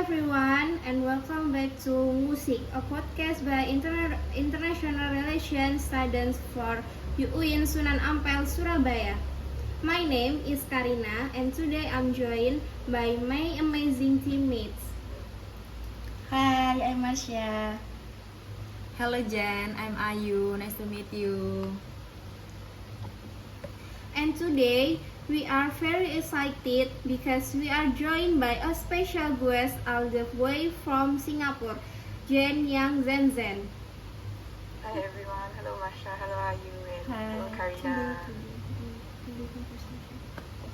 everyone, and welcome back to NGUSIK, a podcast by International Relations Students for UIN Sunan Ampel, Surabaya. My name is Karina, and today I'm joined by my amazing teammates. Hi, I'm Marsha. Hello Jen, I'm Ayu. Nice to meet you. And today we are very excited because we are joined by a special guest all the way from Singapore, Jen Yang Zen. Hi everyone, hello Masha, hello Ayu, and hello Hi. Karina.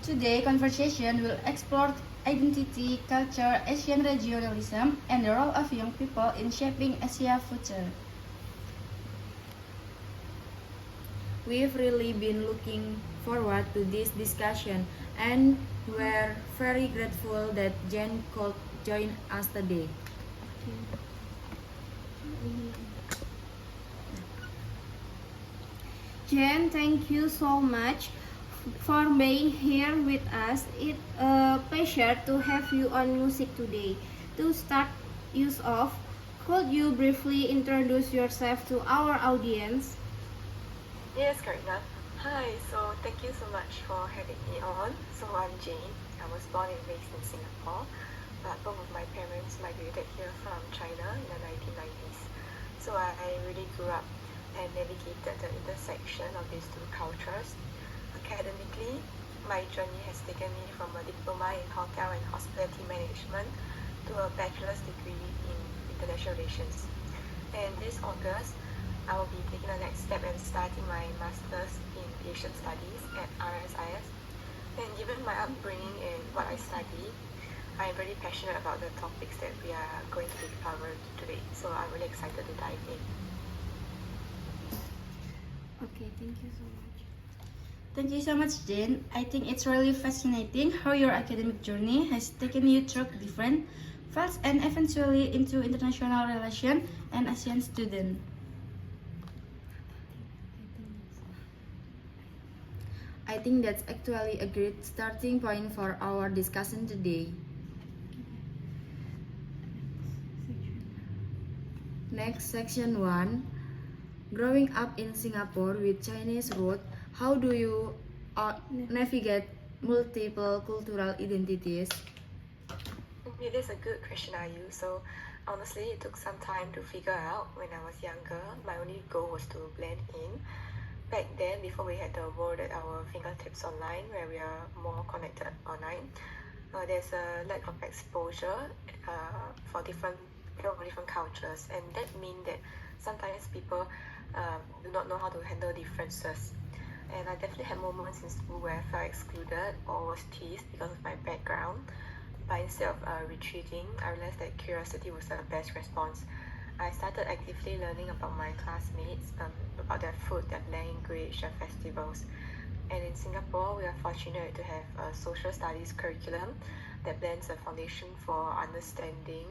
Today, conversation will explore identity, culture, Asian regionalism, and the role of young people in shaping Asia's future. We've really been looking forward to this discussion and we're very grateful that Jen could join us today. Jen, thank you so much for being here with us. It's a pleasure to have you on music today. To start use off, could you briefly introduce yourself to our audience? Yes, Karina. Hi, so thank you so much for having me on. So I'm Jane. I was born and raised in Singapore, but both of my parents migrated here from China in the 1990s. So I really grew up and navigated the intersection of these two cultures. Academically, my journey has taken me from a diploma in hotel and hospitality management to a bachelor's degree in international relations. And this August, I will be taking the next step and starting my master's in Asian studies at RSIS. And given my upbringing and what I study, I'm very passionate about the topics that we are going to be covered today. So I'm really excited to dive in. Okay, thank you so much. Thank you so much, Jane. I think it's really fascinating how your academic journey has taken you through different fields and eventually into international relations and ASEAN student. I think that's actually a great starting point for our discussion today. Next, section 1. Growing up in Singapore with Chinese roots, how do you navigate multiple cultural identities? It is a good question, Ayu. So honestly, it took some time to figure out. When I was younger, my only goal was to blend in. Back then, before we had the world at our fingertips online, where we are more connected online, there's a lack of exposure for different cultures, and that means that sometimes people do not know how to handle differences. And I definitely had moments in school where I felt excluded or was teased because of my background. But instead of retreating, I realized that curiosity was the best response. I started actively learning about my classmates, about their food, their language, their festivals. And in Singapore, we are fortunate to have a social studies curriculum that blends a foundation for understanding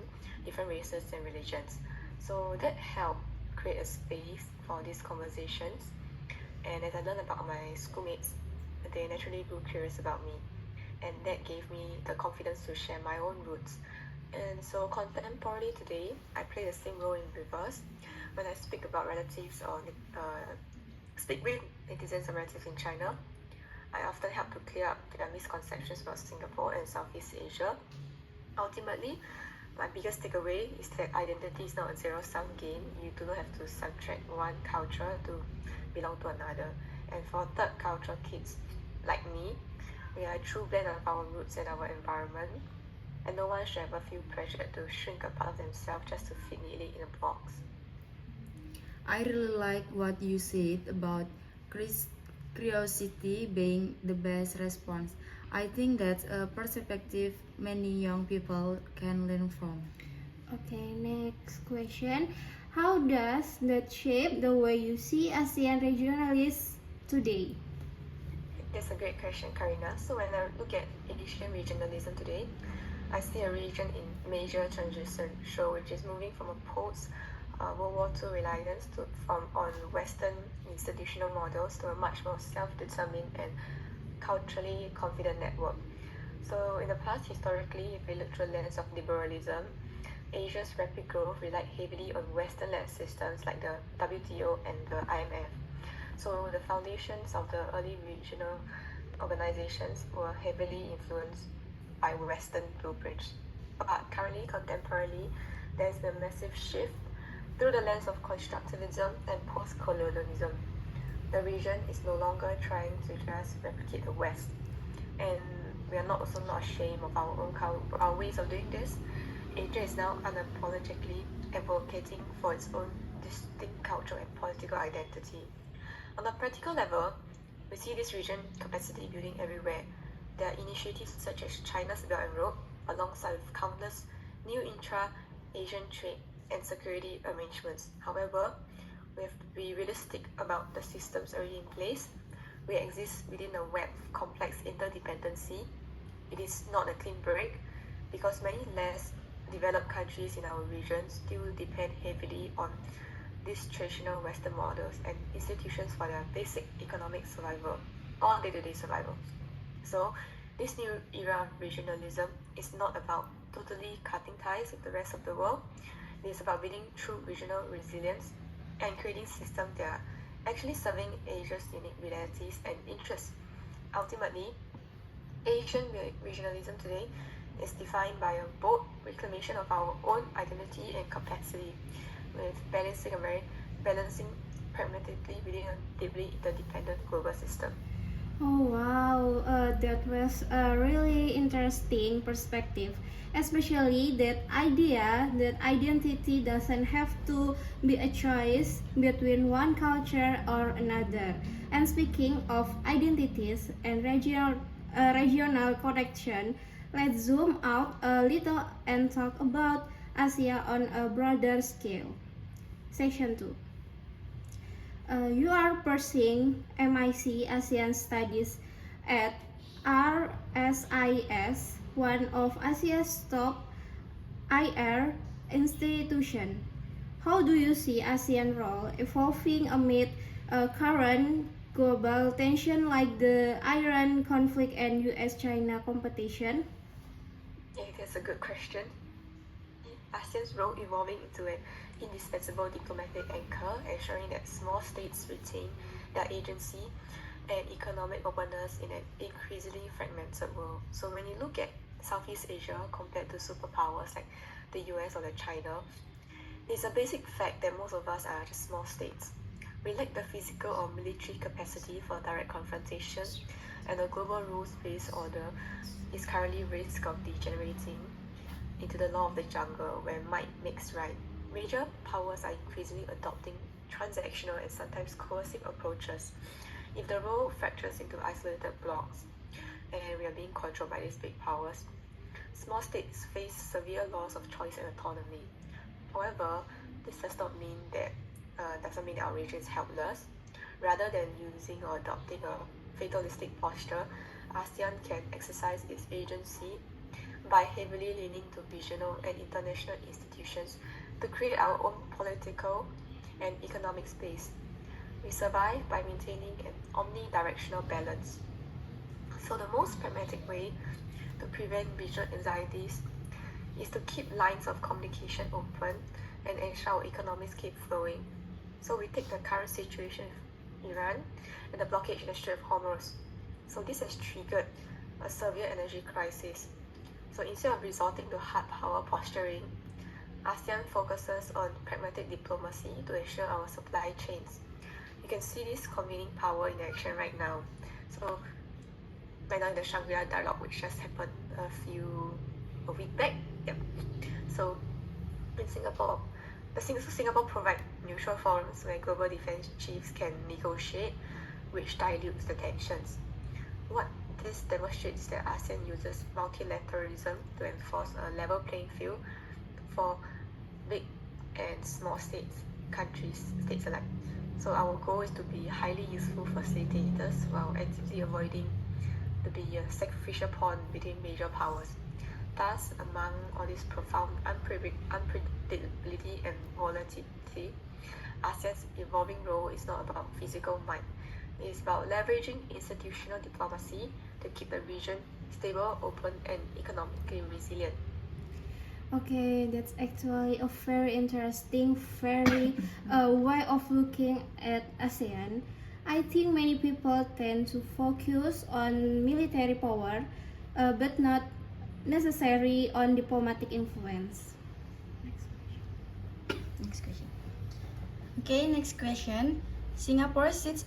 different races and religions. So that helped create a space for these conversations. And as I learned about my schoolmates, they naturally grew curious about me. And that gave me the confidence to share my own roots. And so contemporarily today, I play the same role in reverse. When I speak about relatives or speak with netizens or relatives in China, I often help to clear up their misconceptions about Singapore and Southeast Asia. Ultimately, my biggest takeaway is that identity is not a zero-sum game. You do not have to subtract one culture to belong to another. And for third culture kids like me, we are a true blend of our roots and our environment. And no one should ever feel pressured to shrink a part of themselves just to fit neatly in a box. I really like what you said about curiosity being the best response. I think that's a perspective many young people can learn from. Okay, next question. How does that shape the way you see ASEAN regionalists today? That's a great question, Karina. So when I look at Asian regionalism today, I see a region in major transition, which is moving from a post World War II reliance on Western institutional models to a much more self-determined and culturally confident network. So in the past, historically, if we look through the lens of liberalism, Asia's rapid growth relied heavily on Western-led systems like the WTO and the IMF. So the foundations of the early regional organizations were heavily influenced by Western blueprints. But currently, contemporarily, there's been a massive shift through the lens of constructivism and post-colonialism. The region is no longer trying to just replicate the West, and we are also not ashamed of our ways of doing this. Asia is now unapologetically advocating for its own distinct cultural and political identity. On a practical level, we see this region capacity building everywhere. There are initiatives such as China's Belt and Road, alongside with countless new intra-Asian trade and security arrangements. However, we have to be realistic about the systems already in place. We exist within a web of complex interdependency. It is not a clean break because many less developed countries in our region still depend heavily on these traditional Western models and institutions for their basic economic survival or day-to-day survival. So this new era of regionalism is not about totally cutting ties with the rest of the world. It is about building true regional resilience and creating systems that are actually serving Asia's unique realities and interests. Ultimately, Asian regionalism today is defined by a bold reclamation of our own identity and capacity, with balancing pragmatically within a deeply interdependent global system. Oh wow, that was a really interesting perspective, especially that idea that identity doesn't have to be a choice between one culture or another. And speaking of identities and regional connection, let's zoom out a little and talk about Asia on a broader scale. Section 2. You are pursuing MIC ASEAN Studies at RSIS, one of Asia's top IR institutions. How do you see ASEAN role evolving amid current global tension like the Iran conflict and US-China competition? Yeah, that's a good question. ASEAN's role evolving into an indispensable diplomatic anchor, ensuring that small states retain their agency and economic openness in an increasingly fragmented world. So when you look at Southeast Asia compared to superpowers like the US or the China, it's a basic fact that most of us are just small states. We lack the physical or military capacity for direct confrontation, and the global rules-based order is currently risk of degenerating into the law of the jungle where might makes right. Major powers are increasingly adopting transactional and sometimes coercive approaches. If the role fractures into isolated blocks and we are being controlled by these big powers, small states face severe loss of choice and autonomy. However, this doesn't mean that our region is helpless. Rather than using or adopting a fatalistic posture, ASEAN can exercise its agency by heavily leaning to regional and international institutions to create our own political and economic space. We survive by maintaining an omnidirectional balance. So the most pragmatic way to prevent regional anxieties is to keep lines of communication open and ensure our economies keep flowing. So we take the current situation with Iran and the blockage in the Strait of Hormuz. So this has triggered a severe energy crisis. So instead of resorting to hard power posturing, ASEAN focuses on pragmatic diplomacy to ensure our supply chains. You can see this convening power in action right now. So right now in the Shangri-La dialogue, which just happened a week back. Yep. So in Singapore, Singapore provide neutral forums where global defense chiefs can negotiate, which dilutes the tensions. What this demonstrates is that ASEAN uses multilateralism to enforce a level playing field for big and small states alike. So our goal is to be highly useful facilitators while actively avoiding to be a sacrificial pawn between major powers. Thus, among all this profound unpredictability and volatility, ASEAN's evolving role is not about physical might. It is about leveraging institutional diplomacy to keep the region stable, open, and economically resilient. Okay, that's actually a very interesting, very way of looking at ASEAN. I think many people tend to focus on military power, but not necessarily on diplomatic influence. Next question. Okay, next question. Singapore sits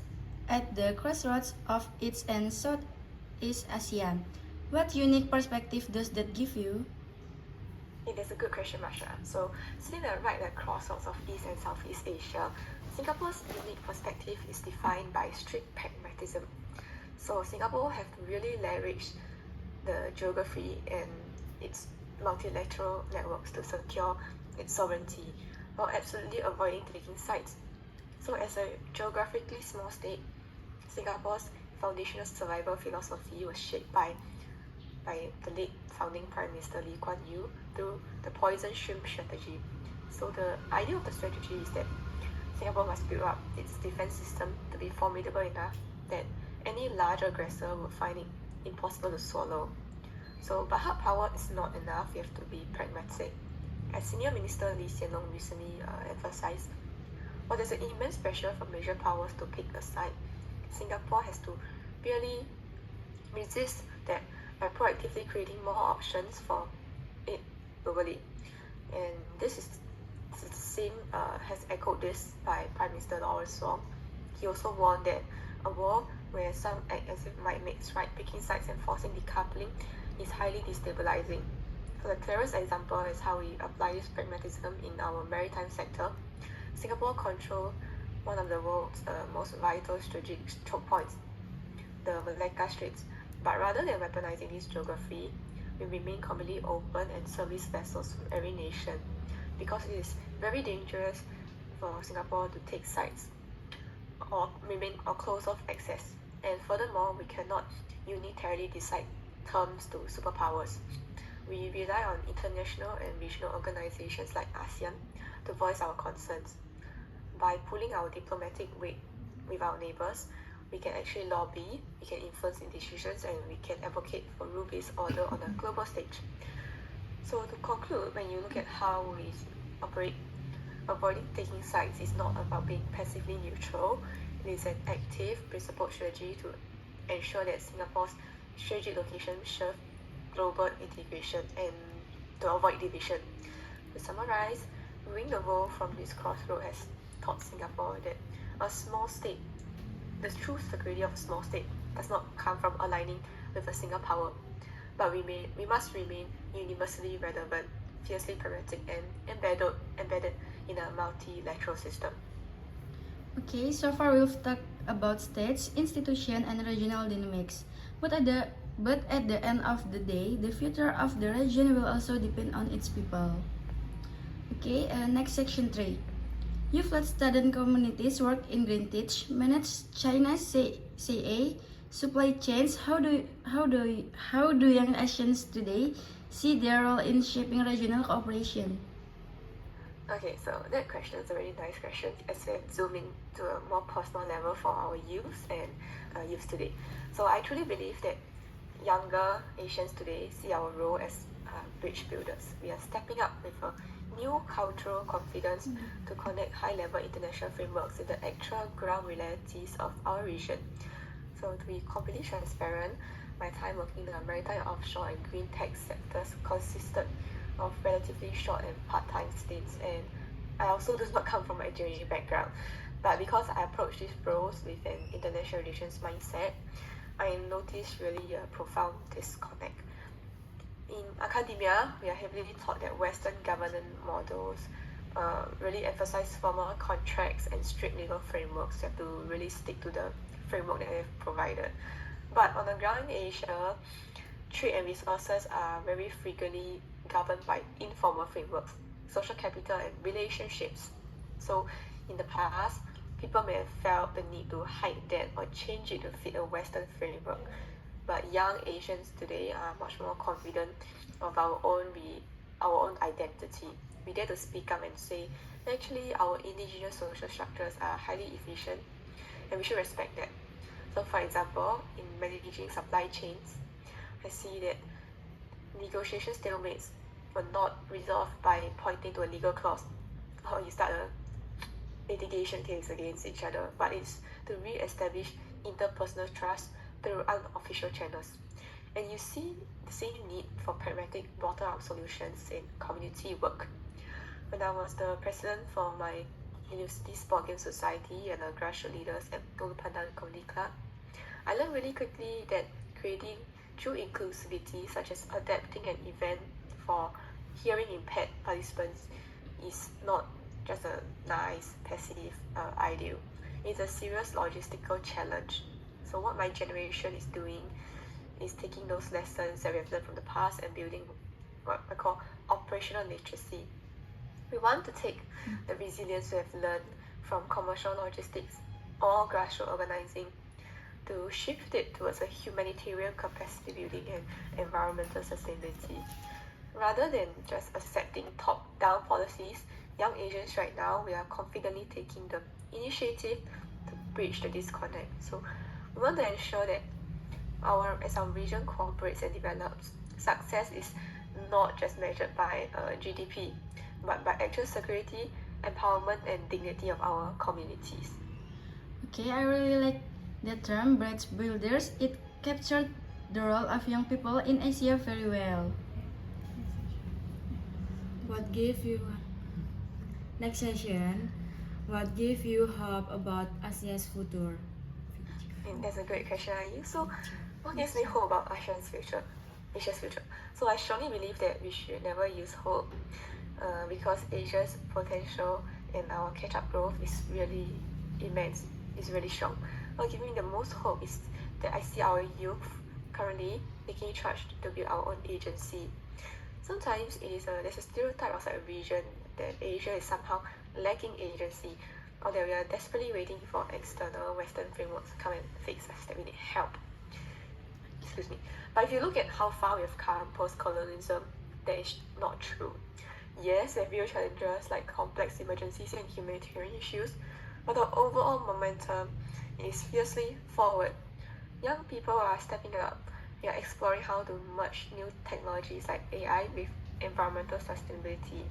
at the crossroads of East and Southeast ASEAN. What unique perspective does that give you? It is a good question, Masha. So, sitting right at the crossroads of East and Southeast Asia, Singapore's unique perspective is defined by strict pragmatism. So, Singapore have to really leverage the geography and its multilateral networks to secure its sovereignty while absolutely avoiding taking sides. So, as a geographically small state, Singapore's foundational survival philosophy was shaped by the late founding Prime Minister Lee Kuan Yew through the poison shrimp strategy. So the idea of the strategy is that Singapore must build up its defense system to be formidable enough that any large aggressor would find it impossible to swallow. So, but hard power is not enough, you have to be pragmatic. As Senior Minister Lee Hsien Loong recently emphasized, while there's an immense pressure from major powers to pick a side, Singapore has to really resist that by proactively creating more options for it globally. And this is the same, has echoed this by Prime Minister Lawrence Wong. He also warned that a war where some act as if might makes right, picking sides and forcing decoupling is highly destabilizing. So the clearest example is how we apply this pragmatism in our maritime sector. Singapore controls one of the world's most vital strategic choke points, the Malacca Straits. But rather than weaponizing this geography, we remain completely open and service vessels from every nation, because it is very dangerous for Singapore to take sides or close off access. And furthermore, we cannot unilaterally decide terms to superpowers. We rely on international and regional organizations like ASEAN to voice our concerns. By pulling our diplomatic weight with our neighbors, we can actually lobby, we can influence in decisions, and we can advocate for rule-based order on a global stage. So to conclude, when you look at how we operate, avoiding taking sides is not about being passively neutral. It is an active, principled strategy to ensure that Singapore's strategic location serve global integration and to avoid division. To summarize, moving the world from this crossroad has taught Singapore that a small state, the true security of a small state, does not come from aligning with a single power, but we must remain universally relevant, fiercely pragmatic, and embedded in a multilateral system. Okay, so far we've talked about states, institutions, and regional dynamics. But at the end of the day, the future of the region will also depend on its people. Okay, next section 3. You've let student communities work in Greenwich, manage China's CA supply chains. How do young Asians today see their role in shaping regional cooperation? Okay, so that question is a really nice question as we zoom in to a more personal level for our youth and youth today. So I truly believe that younger Asians today see our role as bridge builders. We are stepping up with a new cultural confidence to connect high-level international frameworks with the actual ground realities of our region. So to be completely transparent, my time working in the maritime offshore and green tech sectors consisted of relatively short and part-time stints, and I also do not come from an engineering background. But because I approach these roles with an international relations mindset, I noticed really a profound disconnect. In academia, we are heavily taught that Western governance models really emphasize formal contracts and strict legal frameworks. You have to really stick to the framework that they've provided. But on the ground in Asia, trade and resources are very frequently governed by informal frameworks, social capital, and relationships. So in the past, people may have felt the need to hide that or change it to fit a Western framework. But young Asians today are much more confident of our own identity. We dare to speak up and say, actually, our indigenous social structures are highly efficient, and we should respect that. So, for example, in managing supply chains, I see that negotiation stalemates were not resolved by pointing to a legal clause or you start a litigation case against each other, but it's to re-establish interpersonal trust through unofficial channels. And you see the same need for pragmatic bottom-up solutions in community work. When I was the president for my university sport game society and the grassroots leaders at Ulu Pandan Community Club, I learned really quickly that creating true inclusivity, such as adapting an event for hearing impaired participants, is not just a nice, passive ideal. It's a serious logistical challenge. So what my generation is doing is taking those lessons that we have learned from the past and building what I call operational literacy. We want to take the resilience we have learned from commercial logistics or grassroots organizing to shift it towards a humanitarian capacity building and environmental sustainability. Rather than just accepting top-down policies, young Asians right now, we are confidently taking the initiative to bridge the disconnect. So we want to ensure that as our region cooperates and develops, success is not just measured by GDP, but by actual security, empowerment, and dignity of our communities. Okay, I really like the term bridge builders. It captured the role of young people in Asia very well. What gave you next session? What gave you hope about Asia's future? And that's a great question, Ayu. So, what gives me hope about Asia's future? So, I strongly believe that we should never use hope, because Asia's potential and our catch-up growth is really immense. It's really strong. What gives me the most hope is that I see our youth currently taking charge to build our own agency. Sometimes there's a stereotype outside a region that Asia is somehow lacking agency, or that we are desperately waiting for external Western frameworks to come and fix us, that we need help. Excuse me. But if you look at how far we have come post-colonialism, that is not true. Yes, we have real challenges like complex emergencies and humanitarian issues, but the overall momentum is fiercely forward. Young people are stepping up. We are exploring how to merge new technologies like AI with environmental sustainability,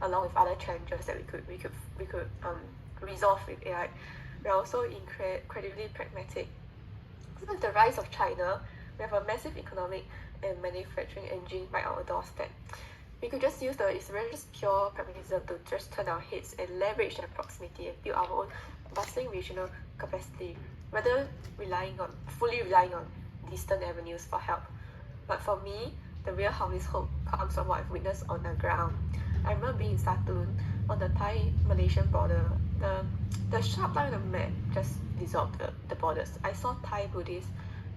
along with other challenges that we could resolve with AI. We are also incredibly pragmatic. With the rise of China, we have a massive economic and manufacturing engine right on our doorstep. We could just use it's really just pure pragmatism to just turn our heads and leverage that proximity and build our own bustling regional capacity, rather fully relying on distant avenues for help. But for me, the real harvest hope comes from what I've witnessed on the ground. I remember being in Satun on the Thai-Malaysian border. The sharp line on the map just dissolved the borders. I saw Thai Buddhist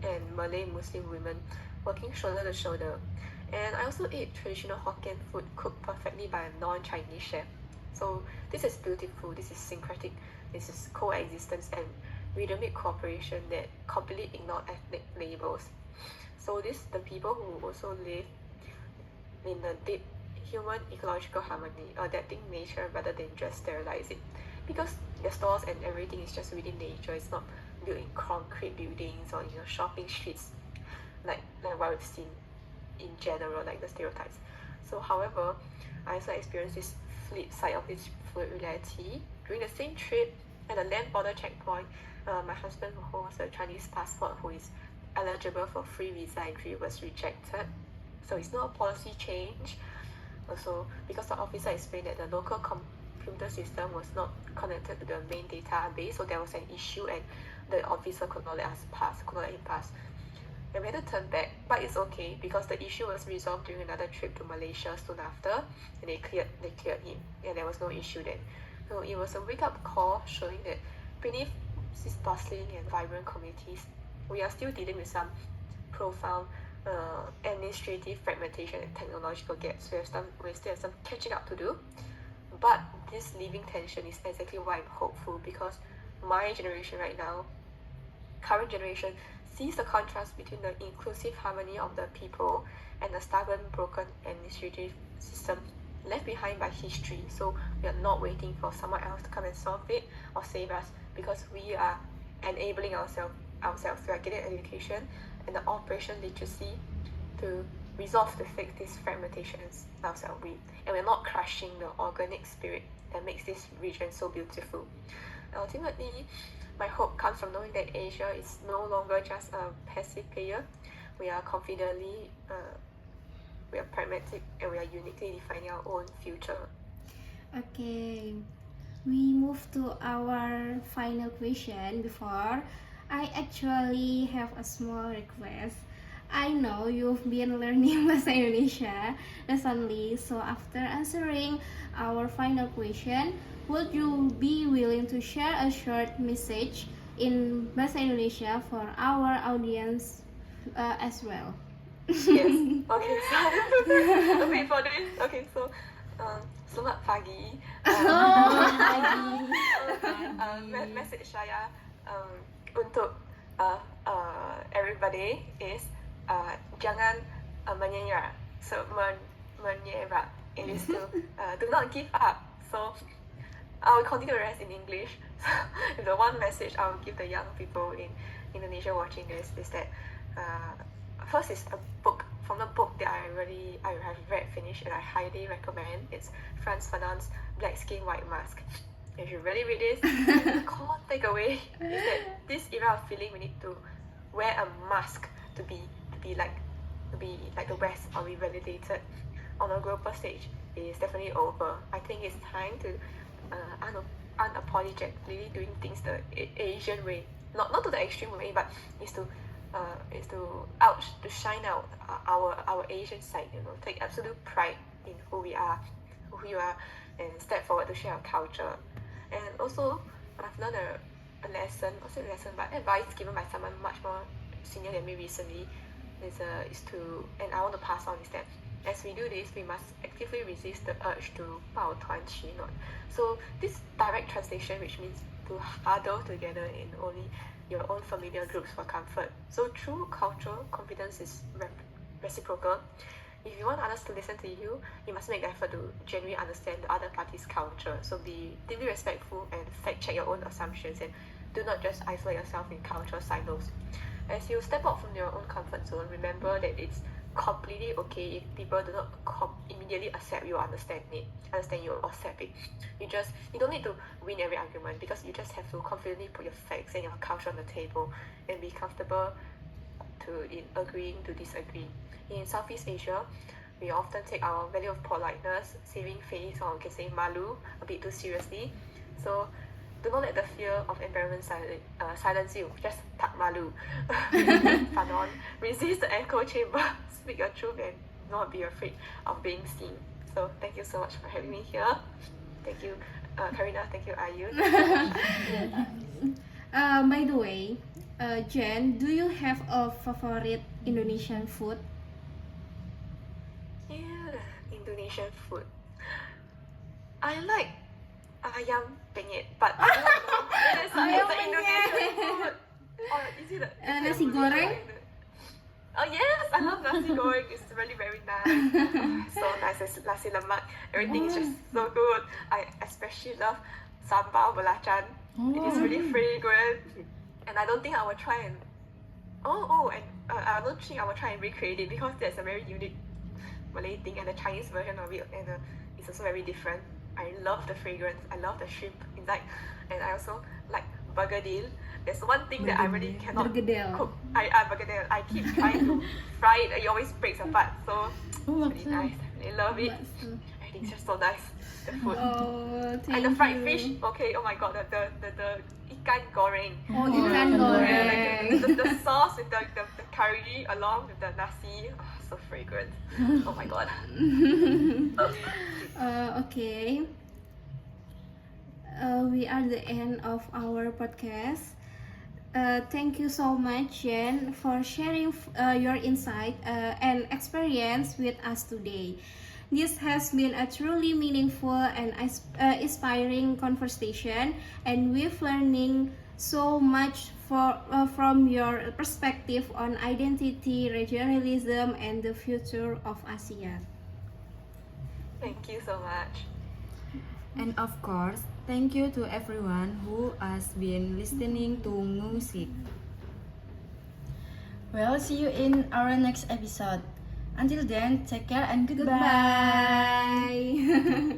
and Malay Muslim women working shoulder to shoulder. And I also ate traditional Hokkien food cooked perfectly by a non-Chinese chef. So this is beautiful, this is syncretic, this is coexistence and rhythmic cooperation that completely ignore ethnic labels. So the people who also live in the deep human ecological harmony, adapting nature rather than just sterilize it. Because the stores and everything is just within nature, it's not built in concrete buildings or shopping streets like what we've seen in general, like the stereotypes. So however, I also experienced this flip side of this fluid reality. During the same trip at the land border checkpoint, my husband, who holds a Chinese passport, who is eligible for free visa entry, was rejected. So it's not a policy change. Also, because the officer explained that the local computer system was not connected to the main database, so there was an issue and the officer could not let him pass. And we had to turn back, but it's okay because the issue was resolved during another trip to Malaysia soon after, and they cleared him, and there was no issue then. So it was a wake-up call showing that beneath these bustling and vibrant communities, we are still dealing with some profound administrative fragmentation and technological gaps. We still have some catching up to do, but this living tension is exactly why I'm hopeful, because my generation right now, current generation, sees the contrast between the inclusive harmony of the people and the stubborn, broken administrative system left behind by history. So we are not waiting for someone else to come and solve it or save us, because we are enabling ourselves. We are getting education and the operation literacy to resolve to fix these fragmentations ourselves, and we're not crushing the organic spirit that makes this region so beautiful. Ultimately, my hope comes from knowing that Asia is no longer just a passive player. We are confidently, we are pragmatic, and we are uniquely defining our own future. Okay, we move to our final question. Before I actually have a small request. I know you've been learning Bahasa Indonesia recently, so after answering our final question, would you be willing to share a short message in Bahasa Indonesia for our audience as well? Yes. Okay. So okay for this. Okay. So selamat pagi. Message saya untuk everybody is jangan menyerah. So menyerah. It is to do not give up. So I will continue the rest in English. So the one message I will give the young people in Indonesia watching this is that first is a book from the book that I have read finished and I highly recommend. It's Franz Fanon's Black Skin White Mask. If you really read this, the core takeaway is that this era of feeling we need to wear a mask to be like the West or be validated on a global stage is definitely over. I think it's time to unapologetically doing things the Asian way, not to the extreme way, but is to shine out our Asian side. Take absolute pride in who you are, and step forward to share our culture. And also, I've learned a lesson, not a lesson, but advice given by someone much more senior than me recently and I want to pass on is that as we do this, we must actively resist the urge to 抱团取暖. So this direct translation, which means to huddle together in only your own familiar groups for comfort. So true cultural competence is reciprocal. If you want others to listen to you, you must make the effort to genuinely understand the other party's culture. So be deeply respectful and fact check your own assumptions, and do not just isolate yourself in cultural silos. As you step out from your own comfort zone, remember that it's completely okay if people do not immediately accept you or understand you or accept it. You don't need to win every argument, because you just have to confidently put your facts and your culture on the table and be comfortable in agreeing to disagree. In Southeast Asia, we often take our value of politeness, saving face, or we can say malu, a bit too seriously. So do not let the fear of embarrassment silence you. Just tak malu. Fanon, resist the echo chamber, speak your truth, and not be afraid of being seen. So thank you so much for having me here. Thank you, Karina. Thank you, Ayu. By the way, Jen, do you have a favorite Indonesian food? Yeah, Indonesian food. I like ayam penyet, but I don't know. It's an Indonesian food. Or is it Nasi goreng? Oh yes, I love nasi goreng. It's really very nice. So nice. It's nasi lemak. Everything is just so good. I especially love sambal belacan. It is really fragrant, and I don't think I will try and I don't think I will try and recreate it, because that's a very unique Malay thing, and the Chinese version of it, and it's also very different. I love the fragrance. I love the shrimp inside, and I also like bergedil. There's one thing that I really cannot cook. Bergedil. I keep trying to fry it. It always breaks apart. So really nice. I love it. Everything's just so nice. The food. And the fried fish. Okay. Oh my god. The ikan goreng. Oh, ikan goreng. Like the sauce with the curry along with the nasi. Oh, so fragrant. Oh my god. Okay. We are the end of our podcast. Thank you so much, Jen, for sharing your insight and experience with us today. This has been a truly meaningful and inspiring conversation, and we've learning so much from your perspective on identity, regionalism, and the future of ASEAN. Thank you so much. And of course, thank you to everyone who has been listening to NGUSIK. Well, see you in our next episode. Until then, take care and goodbye. Goodbye.